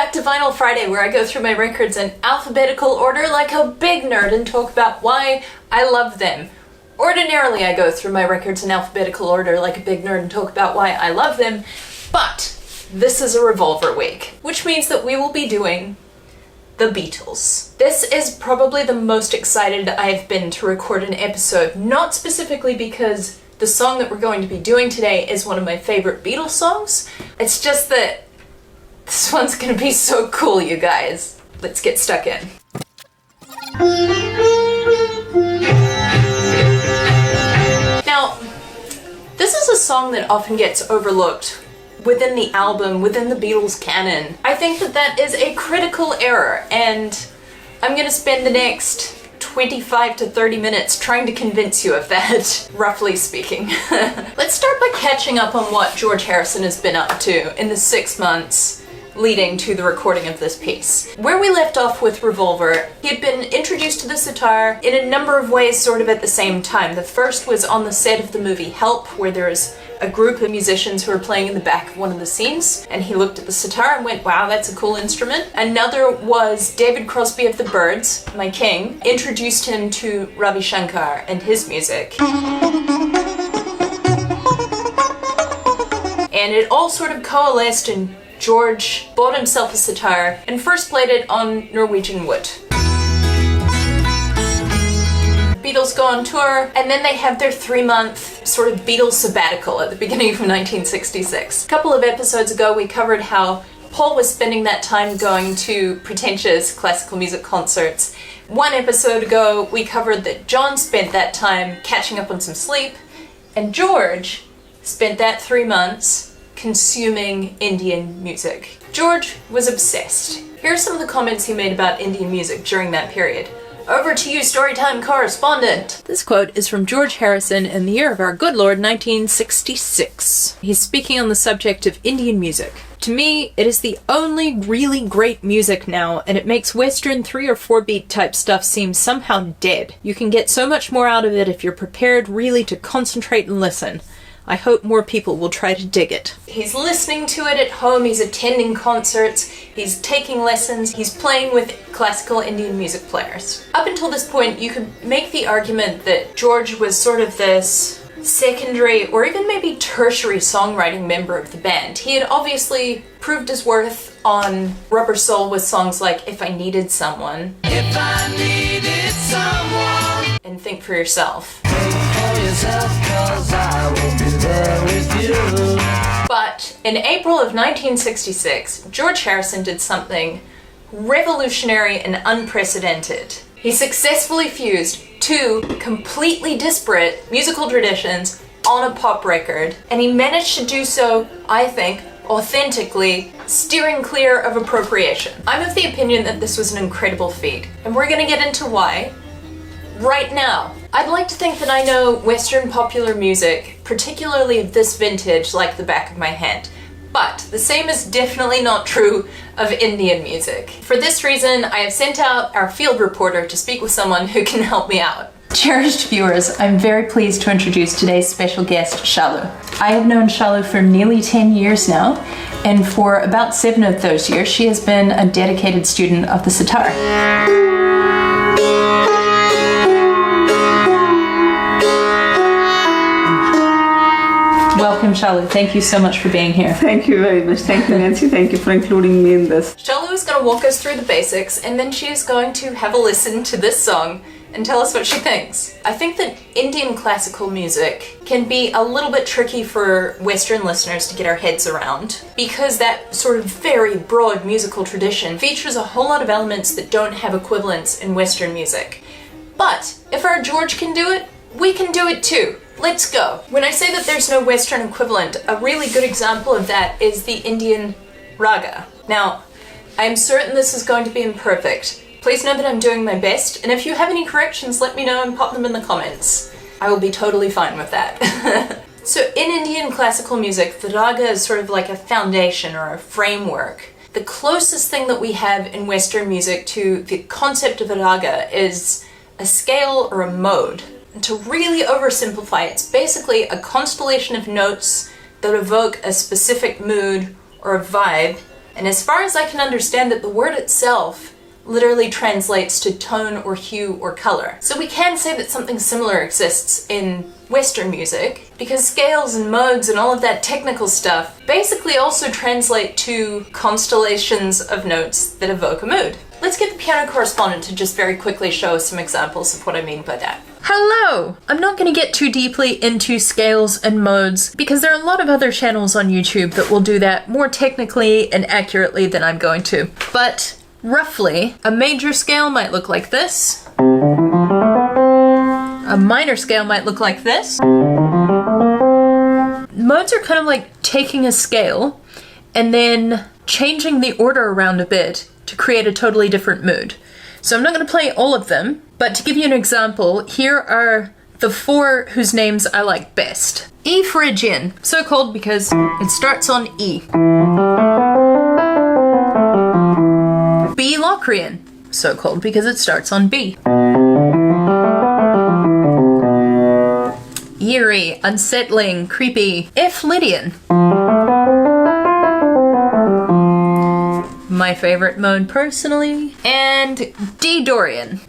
back to Vinyl Friday, where I go through my records in alphabetical order like a big nerd and talk about why I love them. Ordinarily I go through my records in alphabetical order like a big nerd and talk about why I love them, but this is a Revolver week, which means that we will be doing the Beatles. This is probably the most excited I've been to record an episode, not specifically because the song that we're going to be doing today is one of my favorite Beatles songs. It's just that this one's gonna be so cool, you guys. Let's get stuck in. Now, this is a song that often gets overlooked within the album, within the Beatles canon. I think that that is a critical error, and I'm gonna spend the next 25 to 30 minutes trying to convince you of that, roughly speaking. Let's start by catching up on what George Harrison has been up to in the 6 months leading to the recording of this piece. Where we left off with Revolver, he had been introduced to the sitar in a number of ways sort of at the same time. The first was on the set of the movie Help, where there's a group of musicians who are playing in the back of one of the scenes, and he looked at the sitar and went, wow, that's a cool instrument. Another was David Crosby of the Byrds, my king, introduced him to Ravi Shankar and his music. And it all sort of coalesced, and George bought himself a sitar and first played it on Norwegian wood. Beatles go on tour, and then they have their 3-month sort of Beatles sabbatical at the beginning of 1966. A couple of episodes ago we covered how Paul was spending that time going to pretentious classical music concerts. One episode ago we covered that John spent that time catching up on some sleep, and George spent that 3 months consuming Indian music. George was obsessed. Here are some of the comments he made about Indian music during that period. Over to you, Storytime correspondent! This quote is from George Harrison in the year of our good Lord, 1966. He's speaking on the subject of Indian music. To me, it is the only really great music now, and it makes Western 3 or 4 beat type stuff seem somehow dead. You can get so much more out of it if you're prepared really to concentrate and listen. I hope more people will try to dig it. He's listening to it at home, he's attending concerts, he's taking lessons, he's playing with classical Indian music players. Up until this point, you could make the argument that George was sort of this secondary or even maybe tertiary songwriting member of the band. He had obviously proved his worth on Rubber Soul with songs like If I Needed Someone, If I Needed Someone, and Think for Yourself. But in April of 1966, George Harrison did something revolutionary and unprecedented. He successfully fused 2 completely disparate musical traditions on a pop record, and he managed to do so, I think, authentically, steering clear of appropriation. I'm of the opinion that this was an incredible feat, and we're gonna get into why right now. I'd like to think that I know Western popular music, particularly of this vintage, like the back of my hand. But the same is definitely not true of Indian music. For this reason, I have sent out our field reporter to speak with someone who can help me out. Cherished viewers, I'm very pleased to introduce today's special guest, Shalu. I have known Shalu for nearly 10 years now, and for about 7 of those years, she has been a dedicated student of the sitar. Welcome, Shalu. Thank you so much for being here. Thank you very much. Thank you, Nancy. Thank you for including me in this. Shalu is going to walk us through the basics, and then she is going to have a listen to this song and tell us what she thinks. I think that Indian classical music can be a little bit tricky for Western listeners to get our heads around, because that sort of very broad musical tradition features a whole lot of elements that don't have equivalents in Western music. But if our George can do it, we can do it too. Let's go. When I say that there's no Western equivalent, a really good example of that is the Indian raga. Now, I'm certain this is going to be imperfect. Please know that I'm doing my best, and if you have any corrections, let me know and pop them in the comments. I will be totally fine with that. So in Indian classical music, the raga is sort of like a foundation or a framework. The closest thing that we have in Western music to the concept of a raga is a scale or a mode. And to really oversimplify, it's basically a constellation of notes that evoke a specific mood or a vibe And as far as I can understand it, the word itself literally translates to tone or hue or color. So we can say that something similar exists in Western music, because scales and modes and all of that technical stuff basically also translate to constellations of notes that evoke a mood. Let's get the piano correspondent to just very quickly show us some examples of what I mean by that. Hello! I'm not going to get too deeply into scales and modes because there are a lot of other channels on YouTube that will do that more technically and accurately than I'm going to. But roughly, a major scale might look like this. A minor scale might look like this. Modes are kind of like taking a scale and then changing the order around a bit to create a totally different mood. So I'm not going to play all of them, but to give you an example, here are the 4 whose names I like best. E Phrygian, so called because it starts on E. B Locrian, so called because it starts on B. Eerie, unsettling, creepy. F Lydian. My favorite mode personally. And D Dorian.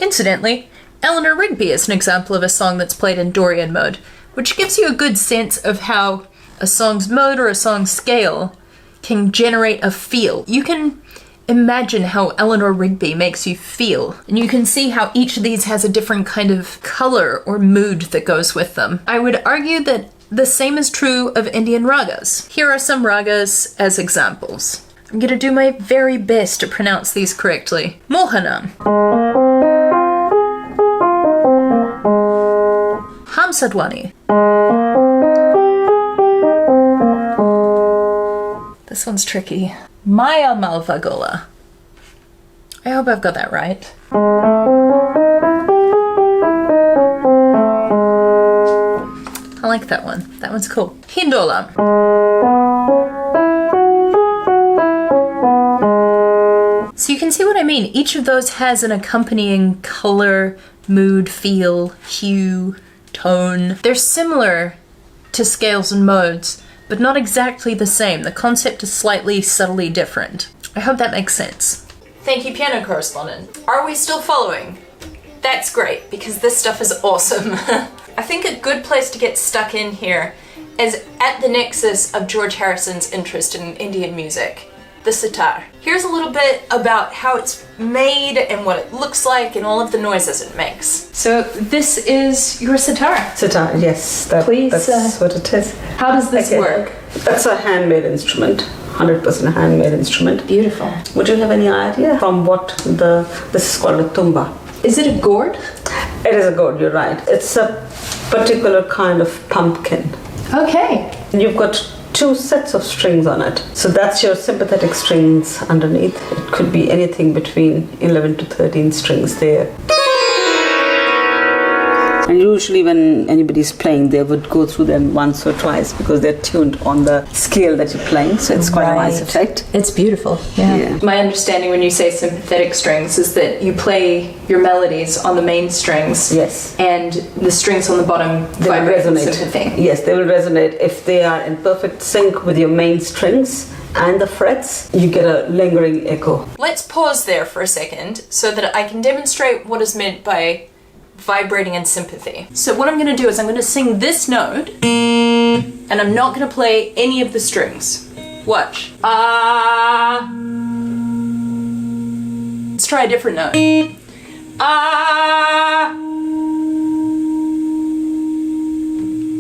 Incidentally, Eleanor Rigby is an example of a song that's played in Dorian mode, which gives you a good sense of how a song's mode or a song's scale can generate a feel. You can imagine how Eleanor Rigby makes you feel, and you can see how each of these has a different kind of color or mood that goes with them. I would argue that the same is true of Indian ragas. Here are some ragas as examples. I'm gonna do my very best to pronounce these correctly. Mohanam. Hamsadwani. This one's tricky. Maya Malvagola. I hope I've got that right. I like that one. That one's cool. Hindolam. So you can see what I mean. Each of those has an accompanying color, mood, feel, hue, tone. They're similar to scales and modes, but not exactly the same. The concept is slightly, subtly different. I hope that makes sense. Thank you, piano correspondent. Are we still following? That's great, because this stuff is awesome. I think a good place to get stuck in here is at the nexus of George Harrison's interest in Indian music, the sitar. Here's a little bit about how it's made and what it looks like and all of the noises it makes. So this is your sitar. Sitar, yes. Please, that's what it is. How does this work? That's a handmade instrument, 100% handmade instrument. Beautiful. Would you have any idea from what this is called a tumba? Is it a gourd? It is a gourd, you're right. It's a particular kind of pumpkin. Okay. You've got 2 sets of strings on it. So that's your sympathetic strings underneath. It could be anything between 11 to 13 strings there. And usually when anybody's playing, they would go through them once or twice because they're tuned on the scale that you're playing. So it's quite a nice effect. It's beautiful. Yeah. My understanding when you say sympathetic strings is that you play your melodies on the main strings. Yes. And the strings on the bottom They will vibrate with resonate. sympathy. Yes, they will resonate. If they are in perfect sync with your main strings and the frets, you get a lingering echo. Let's pause there for a second so that I can demonstrate what is meant by vibrating in sympathy. So what I'm going to do is I'm going to sing this note and I'm not going to play any of the strings. Watch. Ah. Let's try a different note. Ah.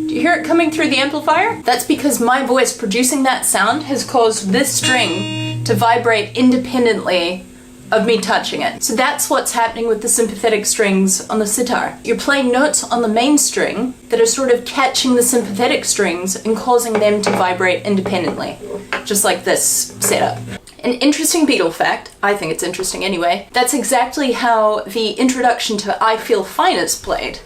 Do you hear it coming through the amplifier? That's because my voice producing that sound has caused this string to vibrate independently of me touching it. So that's what's happening with the sympathetic strings on the sitar. You're playing notes on the main string that are sort of catching the sympathetic strings and causing them to vibrate independently, just like this setup. An interesting Beatle fact, I think it's interesting anyway, that's exactly how the introduction to I Feel Fine is played.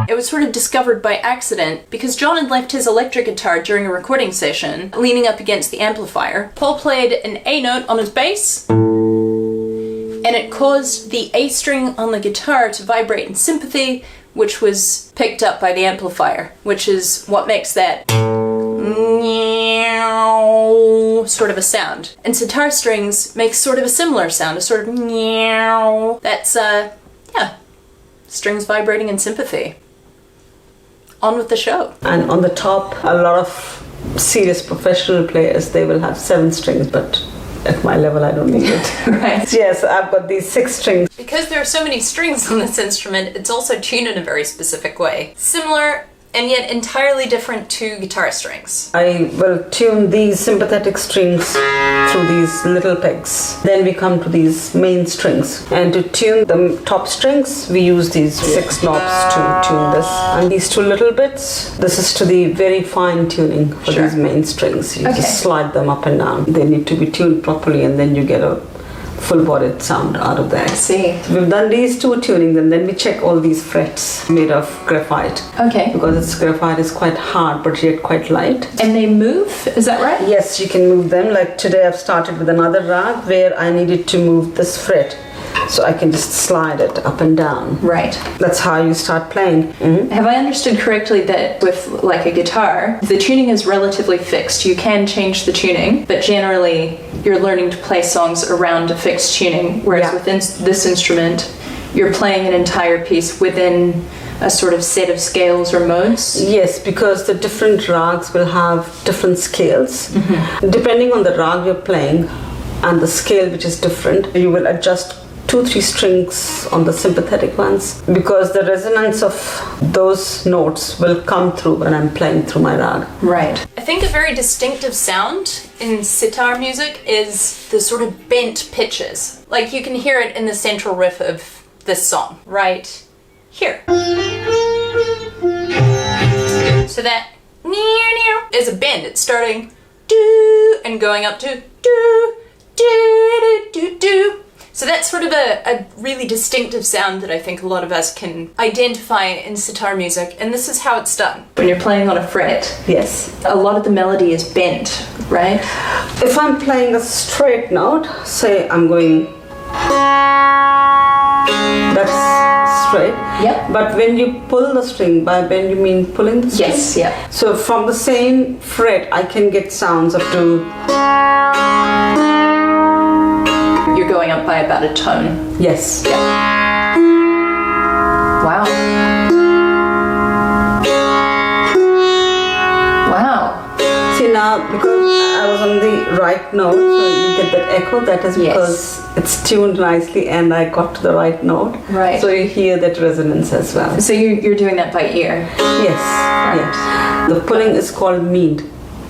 It was sort of discovered by accident because John had left his electric guitar during a recording session, leaning up against the amplifier. Paul played an A note on his bass, and it caused the A string on the guitar to vibrate in sympathy, which was picked up by the amplifier, which is what makes that sort of a sound. And sitar strings make sort of a similar sound, a sort of meow. That's, yeah, strings vibrating in sympathy. On with the show. And on the top, a lot of serious professional players, they will have 7 strings, but at my level, I don't need it. Right. Yes, I've got these 6 strings. Because there are so many strings on this instrument, it's also tuned in a very specific way. Similar and yet entirely different to guitar strings. I will tune these sympathetic strings through these little pegs. Then we come to these main strings. And to tune the top strings, we use these 6 knobs to tune this. And these 2 little bits, this is to the very fine tuning for these main strings. You just slide them up and down. They need to be tuned properly, and then you get a full-bodied sound out of that. I see. So we've done these 2 tunings, and then we check all these frets made of graphite. Okay. Because its graphite is quite hard but yet quite light. And they move, is that right? Yes, you can move them. Like today I've started with another rag where I needed to move this fret. So I can just slide it up and down. Right. That's how you start playing. Have I understood correctly that with like a guitar, the tuning is relatively fixed? You can change the tuning, but generally you're learning to play songs around a fixed tuning, whereas within this instrument, you're playing an entire piece within a sort of set of scales or modes? Yes, because the different rags will have different scales. Depending on the rag you're playing and the scale which is different, you will adjust 2-3 strings on the sympathetic ones, because the resonance of those notes will come through when I'm playing through my rag. Right. I think a very distinctive sound in sitar music is the sort of bent pitches. Like you can hear it in the central riff of this song, right here. So that is a bend. It's starting do and going up to do, do, do, do, do. So that's sort of a really distinctive sound that I think a lot of us can identify in sitar music, and this is how it's done. When you're playing on a fret, Yes. a lot of the melody is bent, right? If I'm playing a straight note, say I'm going, that's straight. Yep. But when you pull the string, by bend you mean pulling the string? Yes, yeah. So from the same fret, I can get sounds up to... You're going up by about a tone. Yes. Wow. Wow. See now, because I was on the right note, so you get that echo. That is because it's tuned nicely and I got to the right note. Right. So you hear that resonance as well. So you're doing that by ear? Yes. Yes. The pulling is called mead.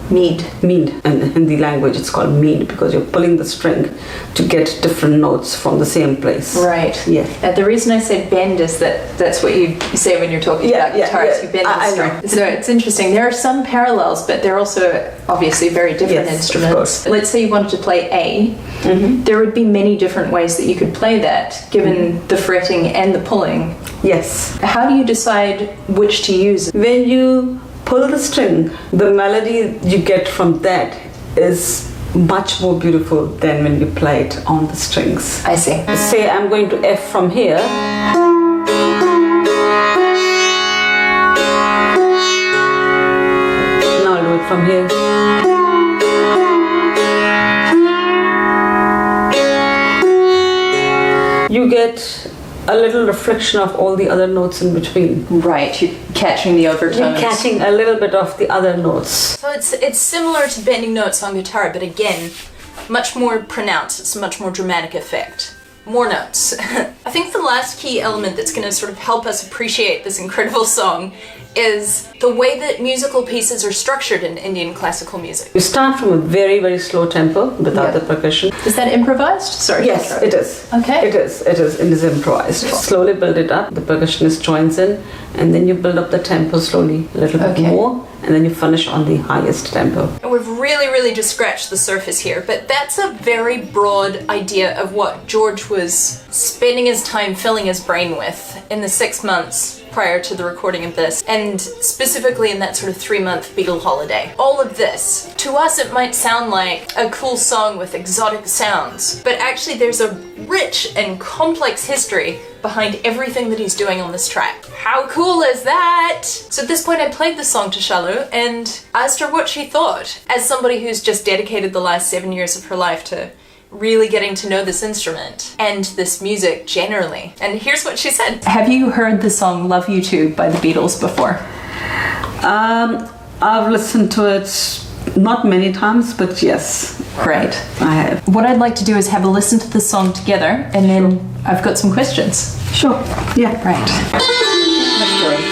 Mead. Mead. And in the language it's called mead because you're pulling the string to get different notes from the same place. Right. Yeah. The reason I said bend is that that's what you say when you're talking about guitars. You bend the string. So it's interesting. There are some parallels, but they're also obviously very different instruments. Let's say you wanted to play A. There would be many different ways that you could play that, given the fretting and the pulling. Yes. How do you decide which to use? When you pull the string, the melody you get from that is much more beautiful than when you play it on the strings. I see. Say I'm going to F from here. Now I'll do it from here. You get a little reflection of all the other notes in between. Right, you're catching the overtones. You're catching a little bit of the other notes. So it's similar to bending notes on guitar, but again, much more pronounced. It's a much more dramatic effect. More notes. I think the last key element that's going to sort of help us appreciate this incredible song is the way that musical pieces are structured in Indian classical music. You start from a very, very slow tempo without the percussion. Is that improvised? Sorry. Yes, it is. Okay. It is improvised. Slowly build it up. The percussionist joins in, and then you build up the tempo slowly, a little bit more, and then you finish on the highest tempo. And we've really just scratched the surface here, but that's a very broad idea of what George was spending his time filling his brain with in the 6 months prior to the recording of this, and specifically in that sort of 3-month Beatle holiday. All of this, to us it might sound like a cool song with exotic sounds, but actually there's a rich and complex history behind everything that he's doing on this track. How cool is that? So at this point I played the song to Charlotte and asked her what she thought, as somebody who's just dedicated the last 7 years of her life to really getting to know this instrument and this music generally. And here's what she said. Have you heard the song Love You Too by the Beatles before? I've listened to it not many times, but yes. Great. I have. What I'd like to do is have a listen to the song together, and then I've got some questions. Sure. Yeah. Right.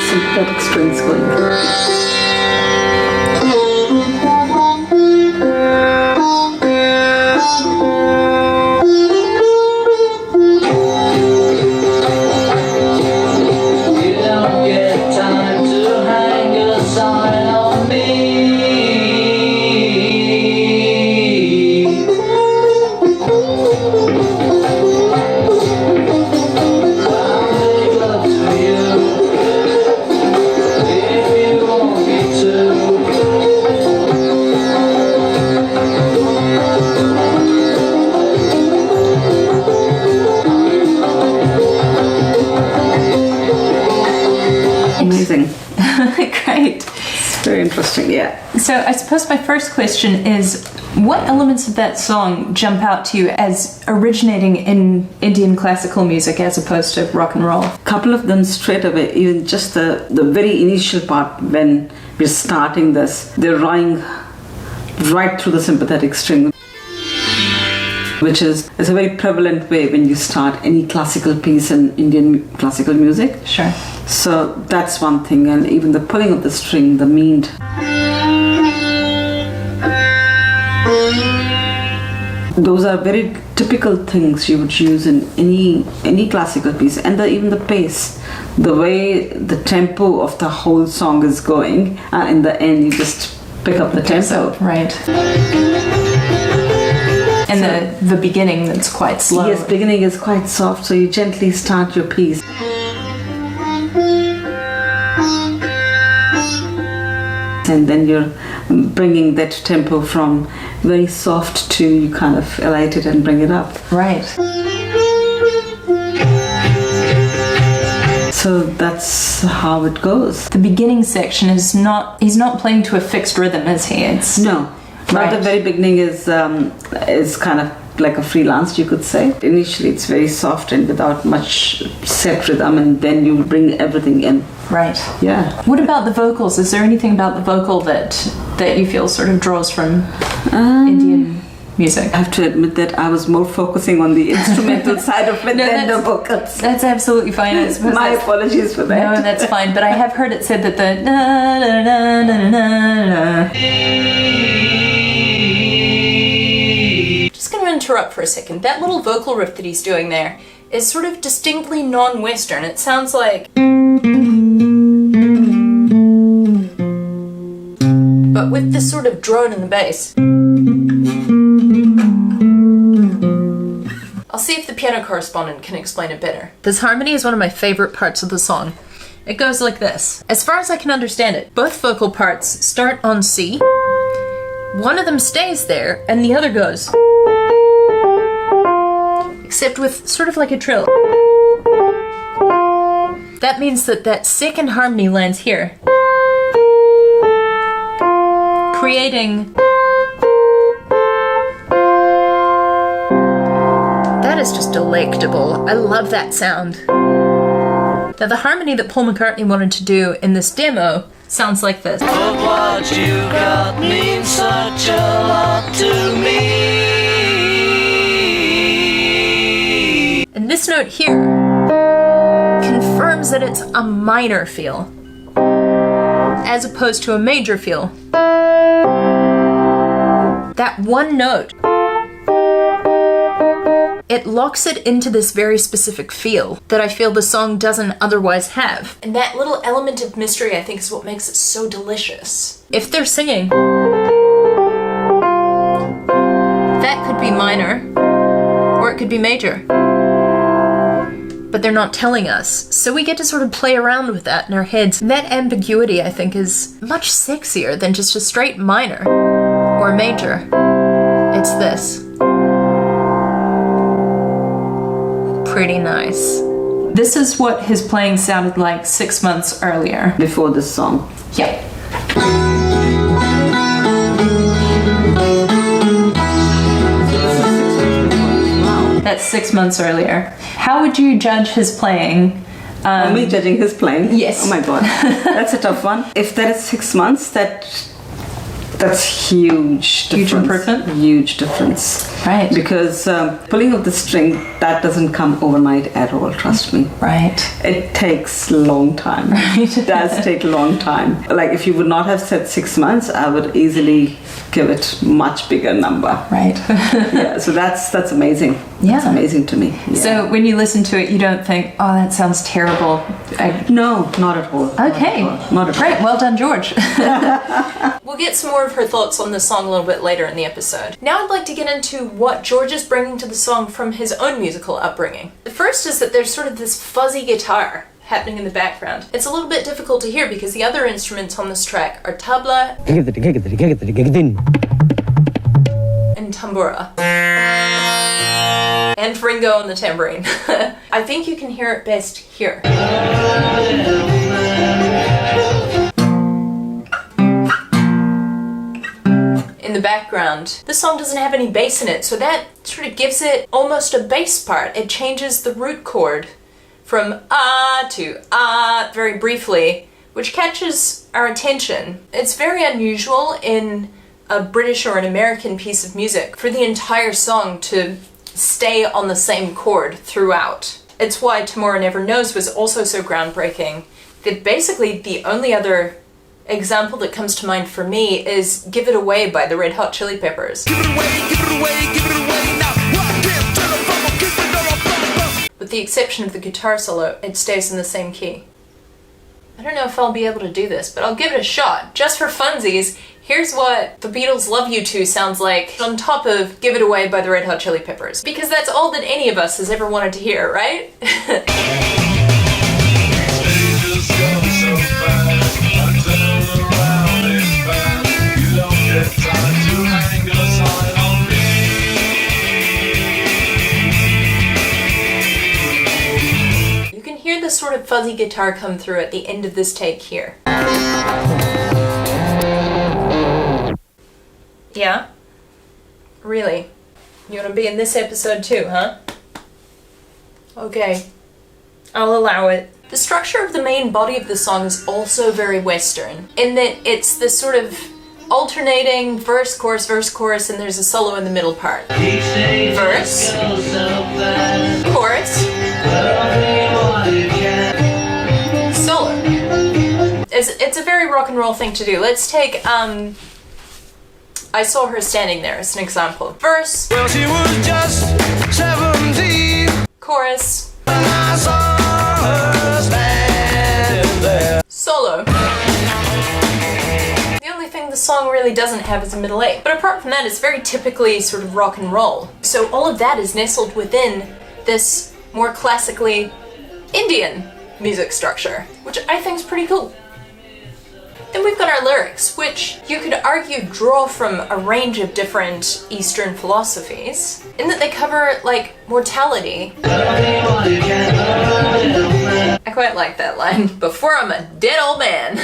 Sympathetic strings going. Great. Very interesting, yeah. So I suppose my first question is, what elements of that song jump out to you as originating in Indian classical music as opposed to rock and roll? A couple of them straight away, even just the very initial part when we're starting this, they're running right through the sympathetic string, which is a very prevalent way when you start any classical piece in Indian classical music. Sure. So that's one thing, and even the pulling of the string, the mead. Those are very typical things you would use in any classical piece, and even the pace, the way the tempo of the whole song is going, and in the end you just pick up the tempo. Right. And the beginning that's quite slow. Yes, beginning is quite soft, so you gently start your piece. And then you're bringing that tempo from very soft to you kind of elevate it and bring it up. Right. So that's how it goes. The beginning section is he's not playing to a fixed rhythm, is he? No. Right. The very beginning is kind of like a freelance, you could say. Initially it's very soft and without much set rhythm, and then you bring everything in. Right. Yeah. What about the vocals? Is there anything about the vocal that you feel sort of draws from Indian music? I have to admit that I was more focusing on the instrumental side of it than the vocals. That's absolutely fine. I suppose My apologies for that. No, that's fine. But I have heard it said that the na na na na na na. Just going to interrupt for a second. That little vocal riff that he's doing there is sort of distinctly non-Western. It sounds like... but with this sort of drone in the bass. I'll see if the piano correspondent can explain it better. This harmony is one of my favorite parts of the song. It goes like this. As far as I can understand it, both vocal parts start on C. One of them stays there, and the other goes. Except with sort of like a trill. That means that second harmony lands here, creating... that is just delectable. I love that sound. Now the harmony that Paul McCartney wanted to do in this demo sounds like this. But what you got means such a lot to me. And this note here confirms that it's a minor feel, as opposed to a major feel. That one note, it locks it into this very specific feel that I feel the song doesn't otherwise have. And that little element of mystery, I think, is what makes it so delicious. If they're singing, that could be minor, or it could be major. But they're not telling us, so we get to sort of play around with that in our heads. And that ambiguity, I think, is much sexier than just a straight minor or major. It's this. pretty nice. This is what his playing sounded like 6 months earlier. Before this song. Yep. That's 6 months earlier. How would you judge his playing? Me judging his playing? Yes. Oh my god. That's a tough one. If that is 6 months, that's huge difference. Huge improvement? Huge difference. Right. Because pulling of the string, that doesn't come overnight at all, trust me. Right. It takes a long time. Right. It does take a long time. Like if you would not have said 6 months, I would easily give it much bigger number. Right. Yeah, so that's amazing. Yeah. That's amazing to me. Yeah. So when you listen to it, you don't think, oh, that sounds terrible. No, not at all. Okay. Not at all. Great. Well done, George. We'll get some more of her thoughts on the song a little bit later in the episode. Now I'd like to get into what George is bringing to the song from his own musical upbringing. The first is that there's sort of this fuzzy guitar happening in the background. It's a little bit difficult to hear because the other instruments on this track are tabla and tambura. And Ringo on the tambourine. I think you can hear it best here. In the background. This song doesn't have any bass in it, so that sort of gives it almost a bass part. It changes the root chord from ah to ah very briefly, which catches our attention. It's very unusual in a British or an American piece of music for the entire song to stay on the same chord throughout. It's why Tomorrow Never Knows was also so groundbreaking, that basically the only other example that comes to mind for me is Give It Away by the Red Hot Chili Peppers. Give it away, give it away, give it away now. What can't tell them from a kiss and a bump. With the exception of the guitar solo, it stays in the same key. I don't know if I'll be able to do this, but I'll give it a shot. Just for funsies, here's what the Beatles' Love You To sounds like on top of Give It Away by the Red Hot Chili Peppers. Because that's all that any of us has ever wanted to hear, right? You can hear the sort of fuzzy guitar come through at the end of this take here. Yeah? Really? You want to be in this episode too, huh? Okay. I'll allow it. The structure of the main body of the song is also very Western, in that it's this sort of alternating verse, chorus, and there's a solo in the middle part. Verse, chorus, solo. It's a very rock and roll thing to do. Let's take, I Saw Her Standing There as an example. Verse, Well, she was just 17 chorus, when I saw her standing there. solo. The only thing the song really doesn't have is a middle eight. But apart from that, it's very typically sort of rock and roll. So all of that is nestled within this more classically Indian music structure, which I think is pretty cool. Then we've got our lyrics, which you could argue draw from a range of different Eastern philosophies, in that they cover, like, mortality. I quite like that line. Before I'm a dead old man.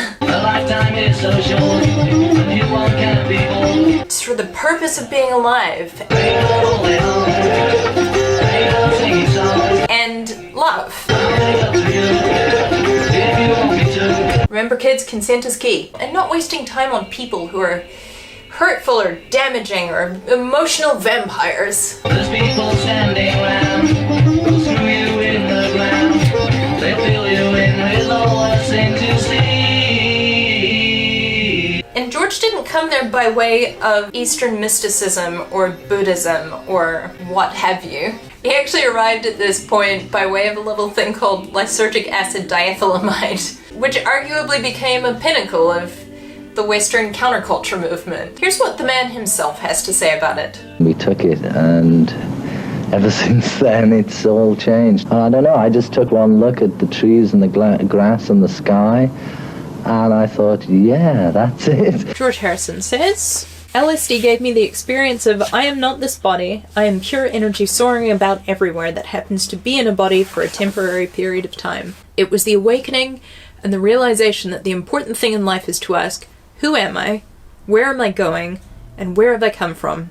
It's for the purpose of being alive. And love. Remember, kids, consent is key. And not wasting time on people who are hurtful or damaging or emotional vampires. There's people standing around, go through you in the ground. They fill you in with all the things you see. And George didn't come there by way of Eastern mysticism or Buddhism or what have you. He actually arrived at this point by way of a little thing called lysergic acid diethylamide, which arguably became a pinnacle of the Western counterculture movement. Here's what the man himself has to say about it. We took it, and ever since then it's all changed. I don't know, I just took one look at the trees and the grass and the sky, and I thought, yeah, that's it. George Harrison says, LSD gave me the experience of I am not this body, I am pure energy soaring about everywhere that happens to be in a body for a temporary period of time. It was the awakening and the realization that the important thing in life is to ask, who am I, where am I going, and where have I come from?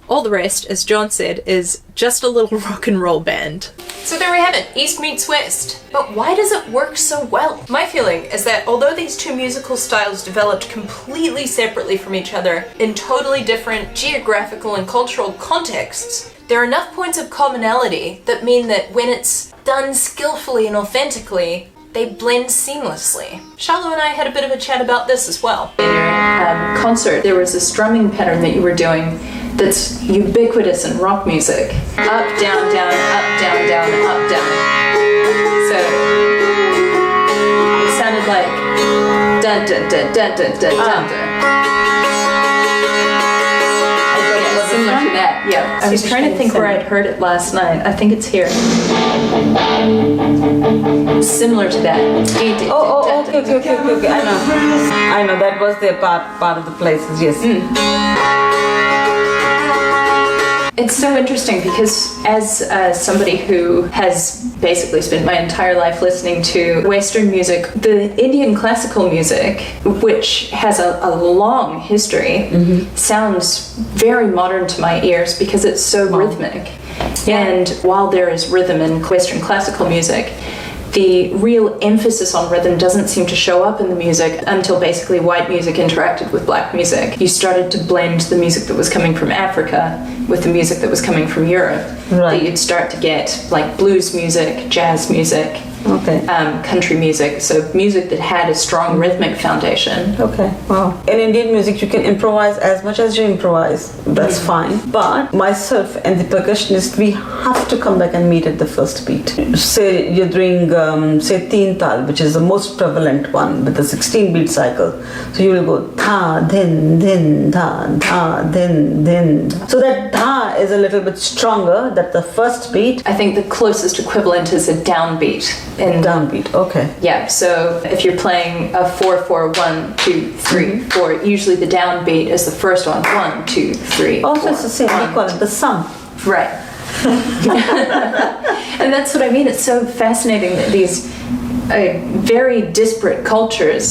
All the rest, as John said, is just a little rock and roll band. So there we have it, East meets West. But why does it work so well? My feeling is that although these two musical styles developed completely separately from each other in totally different geographical and cultural contexts, there are enough points of commonality that mean that when it's done skillfully and authentically, they blend seamlessly. Charlo and I had a bit of a chat about this as well. In your concert, there was this drumming pattern that you were doing that's ubiquitous in rock music. Up, down, down, up, down, down, up, down. So it sounded like dun dun dun dun dun dun dun dun. Similar to that, yeah. I was trying to think where I'd heard it last night. I think it's here. Similar to that. Okay. I know. That was the part of the places. Yes. It's so interesting because as somebody who has basically spent my entire life listening to Western music, the Indian classical music, which has a long history, sounds very modern to my ears because it's so rhythmic. Yeah. And while there is rhythm in Western classical music, the real emphasis on rhythm doesn't seem to show up in the music until basically white music interacted with black music. You started to blend the music that was coming from Africa with the music that was coming from Europe. Right. That you'd start to get like blues music, jazz music, country music, so music that had a strong rhythmic foundation. Okay, wow. In Indian music, you can improvise as much as you improvise. That's fine. But myself and the percussionist, we have to come back and meet at the first beat. Say you're doing, say, teen tal, which is the most prevalent one with the 16-beat cycle. So you will go tha, din, tha, din. So that tha is a little bit stronger. That's the first beat. I think the closest equivalent is a downbeat. Downbeat, okay. Yeah, so if you're playing a 4-4-1, 2, 3, 4, usually the downbeat is the first one. 1, 2, 3. Also, it's the same. We call it the sum. Right. And that's what I mean. It's so fascinating that these very disparate cultures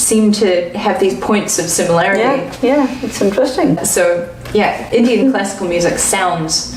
seem to have these points of similarity. Yeah, it's interesting. So, yeah, Indian classical music sounds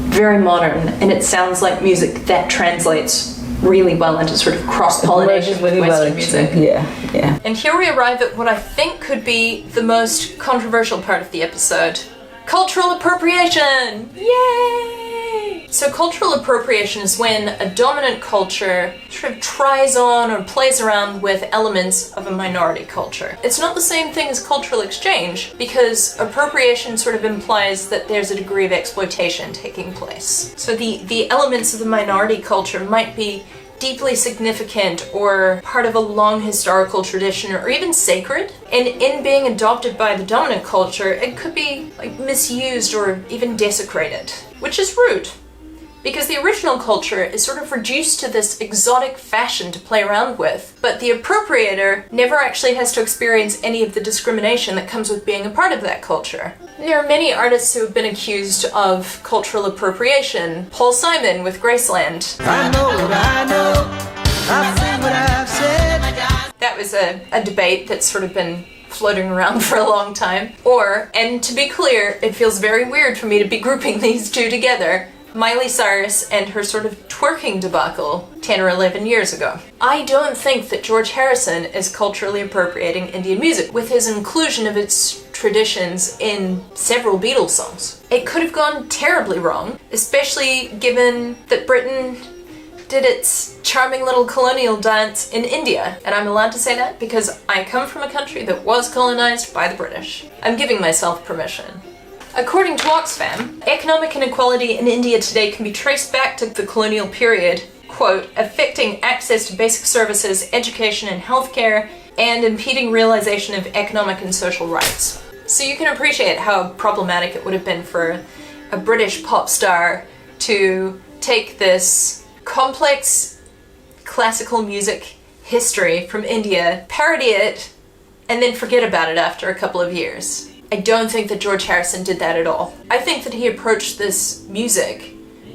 very modern, and it sounds like music that translates really well into sort of cross-pollination with Western music. Yeah. And here we arrive at what I think could be the most controversial part of the episode. Cultural appropriation! Yay! So cultural appropriation is when a dominant culture sort of tries on or plays around with elements of a minority culture. It's not the same thing as cultural exchange, because appropriation sort of implies that there's a degree of exploitation taking place. So the elements of the minority culture might be deeply significant or part of a long historical tradition or even sacred, and in being adopted by the dominant culture, it could be like misused or even desecrated, which is rude. Because the original culture is sort of reduced to this exotic fashion to play around with, but the appropriator never actually has to experience any of the discrimination that comes with being a part of that culture. There are many artists who have been accused of cultural appropriation. Paul Simon with Graceland. I know what I know, I've said what I've said. That was a debate that's sort of been floating around for a long time. Or, and to be clear, it feels very weird for me to be grouping these two together, Miley Cyrus and her sort of twerking debacle 10 or 11 years ago. I don't think that George Harrison is culturally appropriating Indian music with his inclusion of its traditions in several Beatles songs. It could have gone terribly wrong, especially given that Britain did its charming little colonial dance in India. And I'm allowed to say that because I come from a country that was colonized by the British. I'm giving myself permission. According to Oxfam, economic inequality in India today can be traced back to the colonial period, quote, affecting access to basic services, education and healthcare, and impeding realization of economic and social rights. So you can appreciate how problematic it would have been for a British pop star to take this complex classical music history from India, parody it, and then forget about it after a couple of years. I don't think that George Harrison did that at all. I think that he approached this music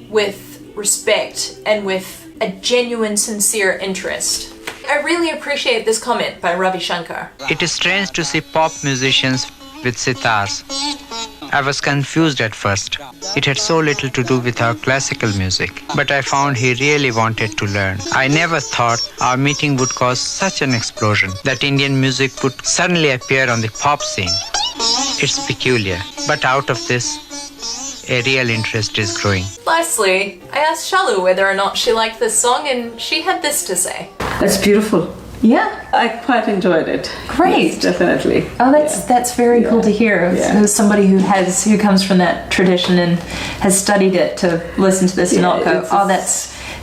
with respect and with a genuine, sincere interest. I really appreciate this comment by Ravi Shankar. It is strange to see pop musicians with sitars. I was confused at first. It had so little to do with our classical music, but I found he really wanted to learn. I never thought our meeting would cause such an explosion, that Indian music would suddenly appear on the pop scene. It's peculiar, but out of this, a real interest is growing. Lastly, I asked Shalu whether or not she liked this song, and she had this to say. That's beautiful. Yeah. I quite enjoyed it. Great. Yes, definitely. Oh, that's very cool to hear. As somebody who comes from that tradition and has studied it, to listen to this and not go,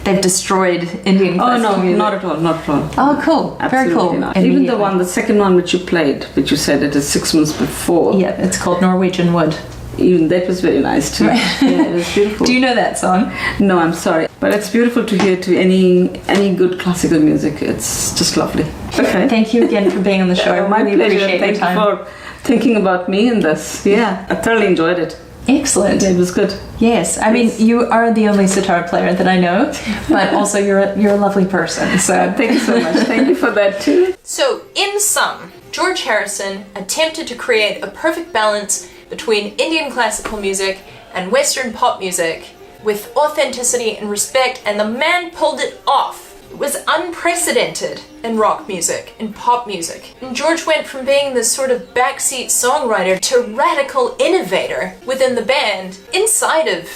they've destroyed Indian classical music. Not at all, not at all. Oh, cool. Very cool. Not. Even the second one which you played, which you said it is 6 months before. Yeah, it's called Norwegian Wood. Even that was very nice too. Yeah, it was beautiful. Do you know that song? No, I'm sorry. But it's beautiful to hear to any good classical music. It's just lovely. Okay. Thank you again for being on the show. I My really pleasure. appreciate your time. Thank you for thinking about me in this. Yeah, I thoroughly enjoyed it. Excellent. It was good. Yes, I mean, you are the only sitar player that I know, but also you're a lovely person. So Thank you so much. Thank you for that too. So, in sum, George Harrison attempted to create a perfect balance between Indian classical music and Western pop music with authenticity and respect, and the man pulled it off. It was unprecedented in rock music, in pop music. And George went from being this sort of backseat songwriter to radical innovator within the band inside of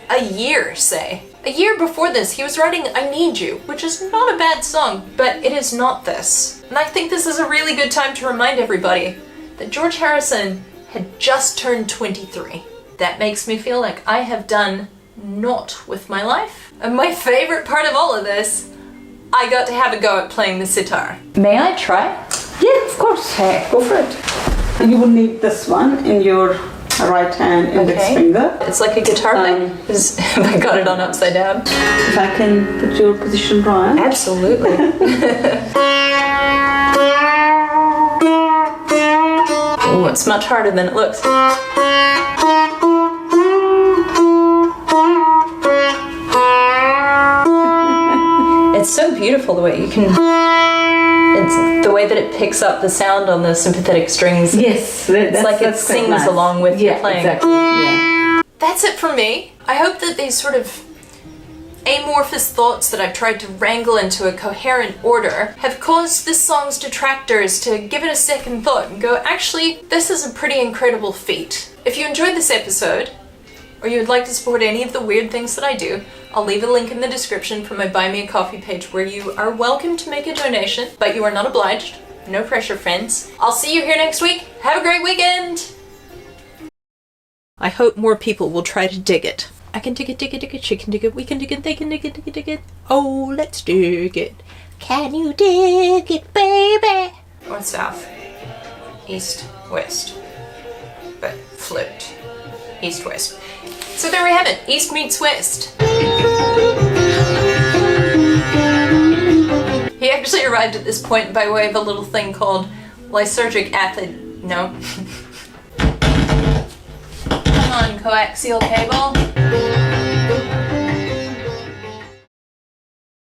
a year, say. A year before this, he was writing I Need You, which is not a bad song, but it is not this. And I think this is a really good time to remind everybody that George Harrison had just turned 23. That makes me feel like I have done naught with my life. And my favorite part of all of this, I got to have a go at playing the sitar. may I try? Yeah, of course. Go for it. You will need this one in your right hand index finger. It's like a guitar thing. Have I got it on upside down? If I can put your position right. Absolutely. Oh, it's much harder than it looks. It's so beautiful the way you can... It's the way that it picks up the sound on the sympathetic strings. Yes, it's like it sings nice. along with you playing. Exactly. Yeah. That's it from me. I hope that these sort of amorphous thoughts that I've tried to wrangle into a coherent order have caused this song's detractors to give it a second thought and go, actually, this is a pretty incredible feat. If you enjoyed this episode, or you would like to support any of the weird things that I do, I'll leave a link in the description for my Buy Me a Coffee page where you are welcome to make a donation, but you are not obliged. No pressure, friends. I'll see you here next week. Have a great weekend! I hope more people will try to dig it. I can dig it, she can dig it, we can dig it, they can dig it. Oh, let's dig it. Can you dig it, baby? North, south, east, west. But flipped. East, west. So there we have it. East meets west. He actually arrived at this point by way of a little thing called lysergic acid. No. Come on, coaxial cable.